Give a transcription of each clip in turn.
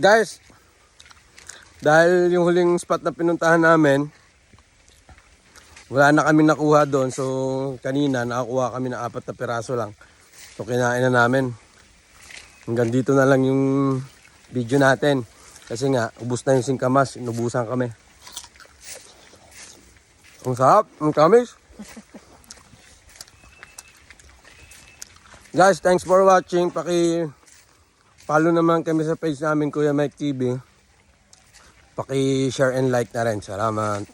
Guys, dahil yung huling spot na pinuntahan namin, wala na kami nakuha doon. So kanina nakakuha kami ng 4 na piraso lang. So kinain na namin. Hanggang dito na lang yung video natin. Kasi nga, ubos na yung singkamas. Inubusan kami. Ang sarap, ang tamis. Guys, thanks for watching. Follow naman kami sa page namin, Kuya Mike TV. Paki-share and like na rin. Salamat.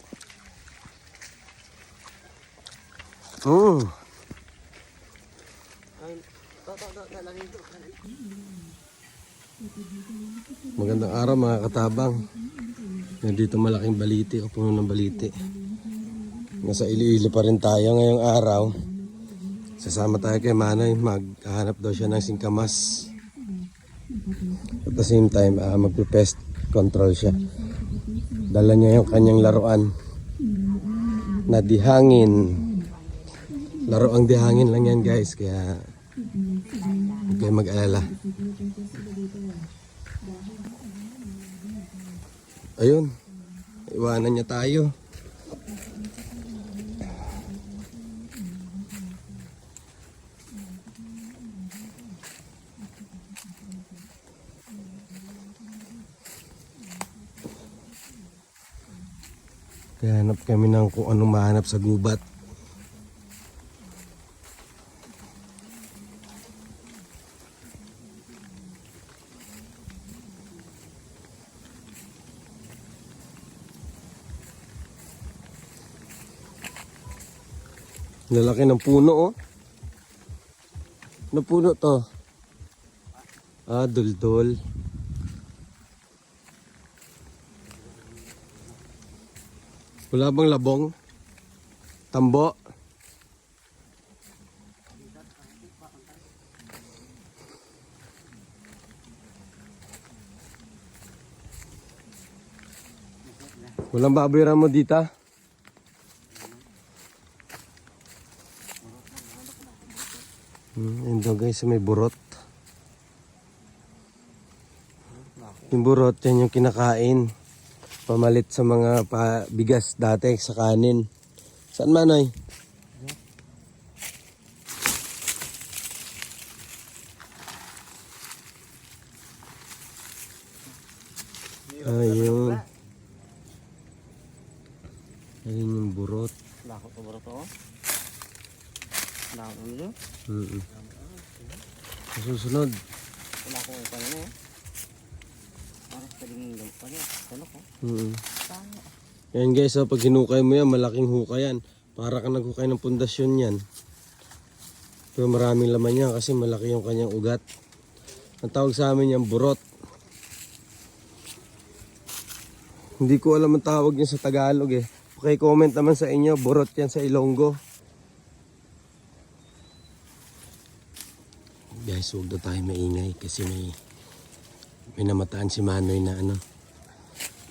Magandang araw mga katabang. Dito malaking baliti o puno ng baliti. Nasa Iloilo pa rin tayo ngayong araw. Sasama tayo kay Manoy. Maghahanap daw siya ng singkamas. At the same time, magpe-pest control siya. Dala niya yung kanyang laruan na dihangin. Laruang dihangin lang yan guys. Kaya huwag kayo mag-alala. Ayun, iwanan niya tayo. Kaya hanap kami ng kung anong mahanap sa gubat. Lalaki ng puno oh. Ano puno to? Duldol. Wala bang labong? Tambo? Walang baboy mo dito? Yun daw guys, may burot. Yung burot, yan yung kinakain. Pamalit sa mga bigas dati sa kanin. Saan Manoy? Ayun. Ayun yung burot. Lako to burot to. Lako nyo. Susunod. Wala ko pa na eh. Parang saling pa niya. Ano ko? Yan guys, pag hinukay mo yan, malaking hukay yan. Para ka naghukay ng pundasyon yan. Pero maraming laman yan kasi malaki yung kanyang ugat. Ang tawag sa amin yan, burot. Hindi ko alam ang tawag niya sa Tagalog eh. Okay, comment naman sa inyo, burot yan sa Ilonggo. Guys, huwag na tayo maingay kasi may namataan si Manoy na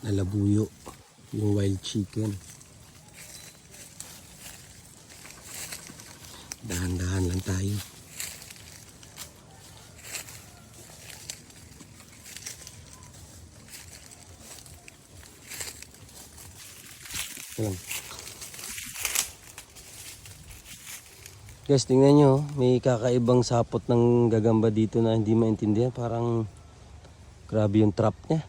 nalabuyo yung wild chicken. Dahan-dahan lang tayo. Ayan. Guys, tingnan nyo, may kakaibang sapot ng gagamba dito na hindi maintindihan. Parang grabe yung trap niya.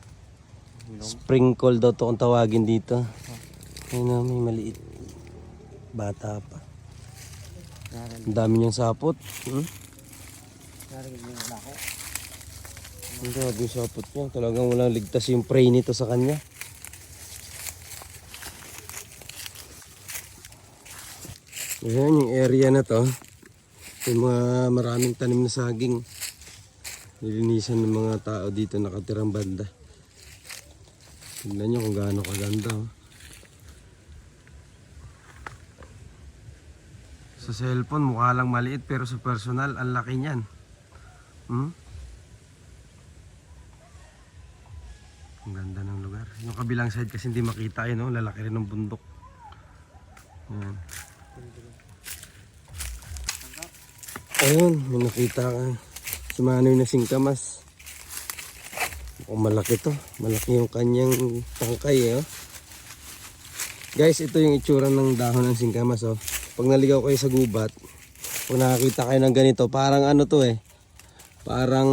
Sprinkle daw to kung tawagin dito. Ayun na, may maliit. Bata pa. Ang dami niyang sapot. Ang grabe yung sapot niya. Talagang walang ligtas yung prey nito sa kanya. Ayan yung area na to. Yung mga maraming tanim na saging. Nilinisan ng mga tao dito nakatirang banda. Tignan nyo kung gaano kaganda. Sa cellphone mukha lang maliit pero sa personal ang laki niyan. Ang ganda ng lugar. Yung kabilang side kasi hindi makita yun, no? Lalaki rin ng bundok. Ayan. Ayun, may nakita ka. Si Manoy na singkamas. Mukhang malaki to. Malaki yung kanyang tangkay eh. Oh. Guys, ito yung itsura ng dahon ng singkamas. Oh. Pag naligaw kayo sa gubat, kung nakakita kayo ng ganito, parang ano to eh. Parang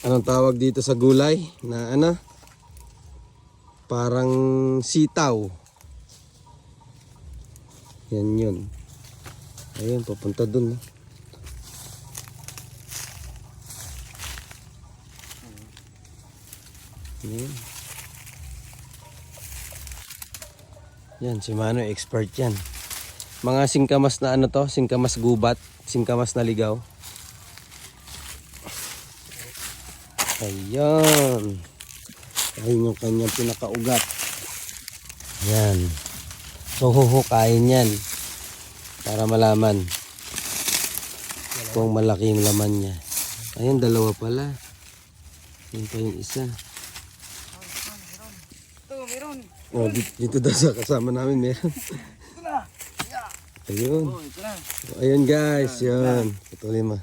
anong tawag dito sa gulay na ano? Parang sitaw. Yan yun. Ayun, papunta dun. Oh. Yan. Yan, si Mano expert yan. Mga singkamas na ano to, singkamas gubat, singkamas na ligaw. Ayan. Ayun yung kanyang pinakaugat. Yan. So huhukain yan para malaman kung malaki yung laman niya. Ayun, dalawa pala. Yan pa yung isa. Ito, meron. Oh, dito daw sa kasama namin meron. Ito na. Ayun. Oh, ito na. Ayun guys, yan. Patuloy mo.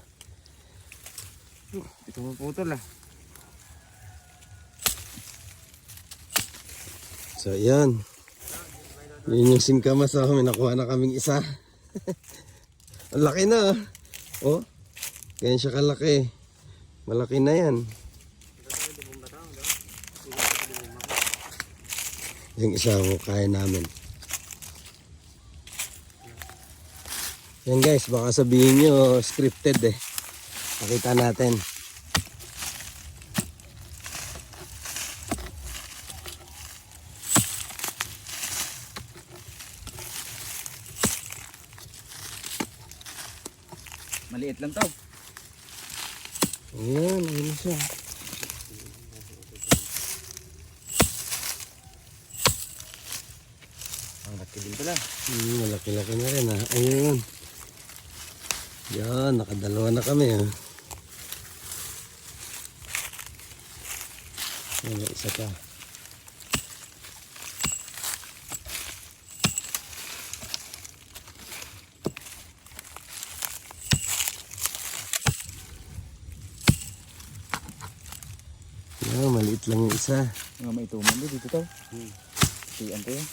Ito mo putol ah. So yan. Yun yung singkamas. Oh. May nakuha na kaming isa. Ang laki na. Oh. Ganyan siya kalaki. Malaki na yan. Yung isa ko kaya namin. Yan guys, baka sabihin nyo scripted eh. Pakita natin. Maliit lang to. Ayan, ayun na siya. Ang laki din pala. Malaki-laki na rin ha. Ayun. Yan, nakadalawa na kami ha. Ayan, isa pa. Yan, maliit lang yung isa. Nga may tuman dito to. Siyan to yun.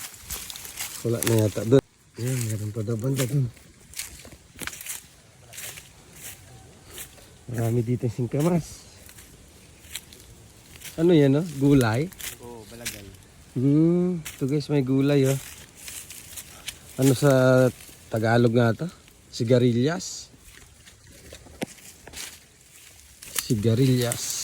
Wala na yata doon. Yan, meron pa daw banda doon. Marami dito yung singkamas. Ano yan, no? Gulay? Oo, balagay. Ito guys, may gulay, oh. Ano sa Tagalog nga to? Sigarilyas. Sigarilyas.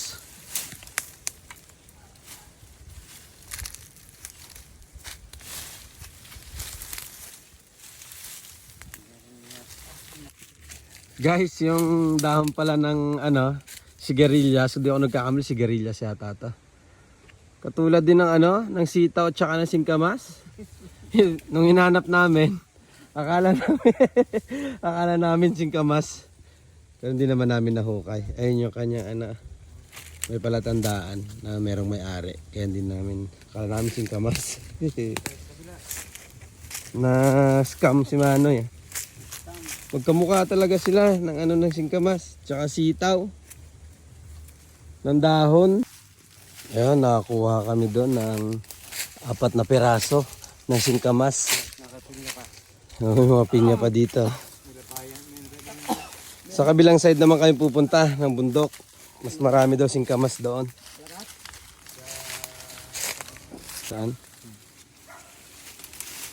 Guys, yung dahon pala ng ano, sigarilyas, hindi ako nagkakamali, sigarilyas yata to. Katulad din ng ano, ng sitaw at saka ng singkamas. Nung hinanap namin, akala namin singkamas. Pero hindi naman namin nahukay. Ayun yung kanyang ano, may palatandaan na merong may-ari. Kaya hindi namin, akala namin singkamas. Na scam si Mano yan. Magkamukha talaga sila ng ano ng singkamas, tsaka sitaw. Ng dahon. Ayun, nakakuha kami doon ng 4 na piraso ng singkamas. Nakapinya pa. May mga pinya pa dito. Sa kabilang side naman kami pupunta ng bundok. Mas marami daw singkamas doon. Saan?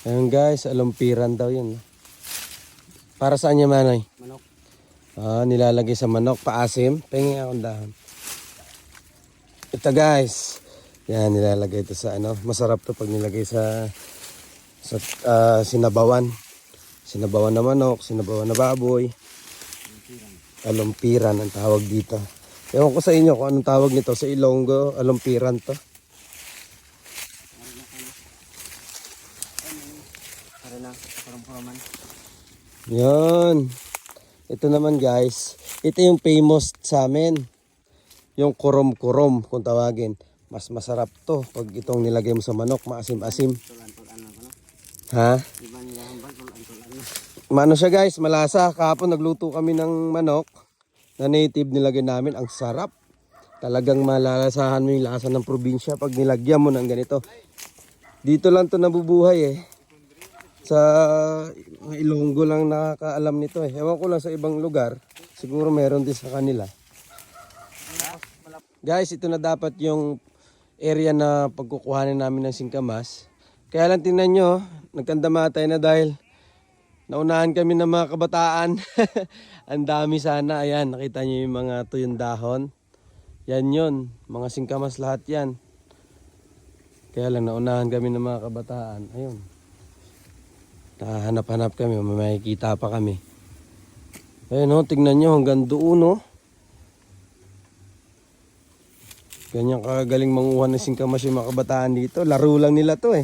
Ayun guys, alumpiran daw yun. Para saan niya Manoy? Manok. Nilalagay sa manok, paasim. Pengi akong dahon. Ito guys. Yan, nilalagay ito sa ano. Masarap to pag nilagay sa sinabawan. Sinabawan na manok, sinabawan na baboy. Alumpiran ang tawag dito. Ewan ko sa inyo kung anong tawag nito. Sa Ilonggo, alumpiran to. Para na, parang-paraman. Yan. Ito naman guys. Ito yung famous sa amin. Yung kurom-kurom kung tawagin. Mas masarap to pag itong nilagay mo sa manok. Maasim-asim. Tulan-tulan na ko na. Ha? Iba nila ang bal, tulan-tulan na. Mano siya guys, malasa. Kahapon nagluto kami ng manok. na native nilagay namin. Ang sarap. Talagang malalasahan mo yung lasa ng probinsya pag nilagyan mo ng ganito. Dito lang to nabubuhay eh. Sa mga Ilonggo lang nakakaalam nito eh. Ewan ko lang sa ibang lugar. Siguro meron din sa kanila. Guys, ito na dapat yung area na pagkukuhanin namin ng singkamas. Kaya lang tingnan nyo, nagkandamatay na dahil naunahan kami ng mga kabataan. Ang dami sana. Ayan, nakita nyo yung mga tuyong dahon. Yan yun, mga singkamas lahat yan. Kaya lang naunahan kami ng mga kabataan. Ayun. Nahanap-hanap kami, may makikita pa kami. Ayun o, tingnan nyo hanggang doon o. Ganyan kagaling manguha ng singkamas yung mga kabataan dito. Laro lang nila to eh.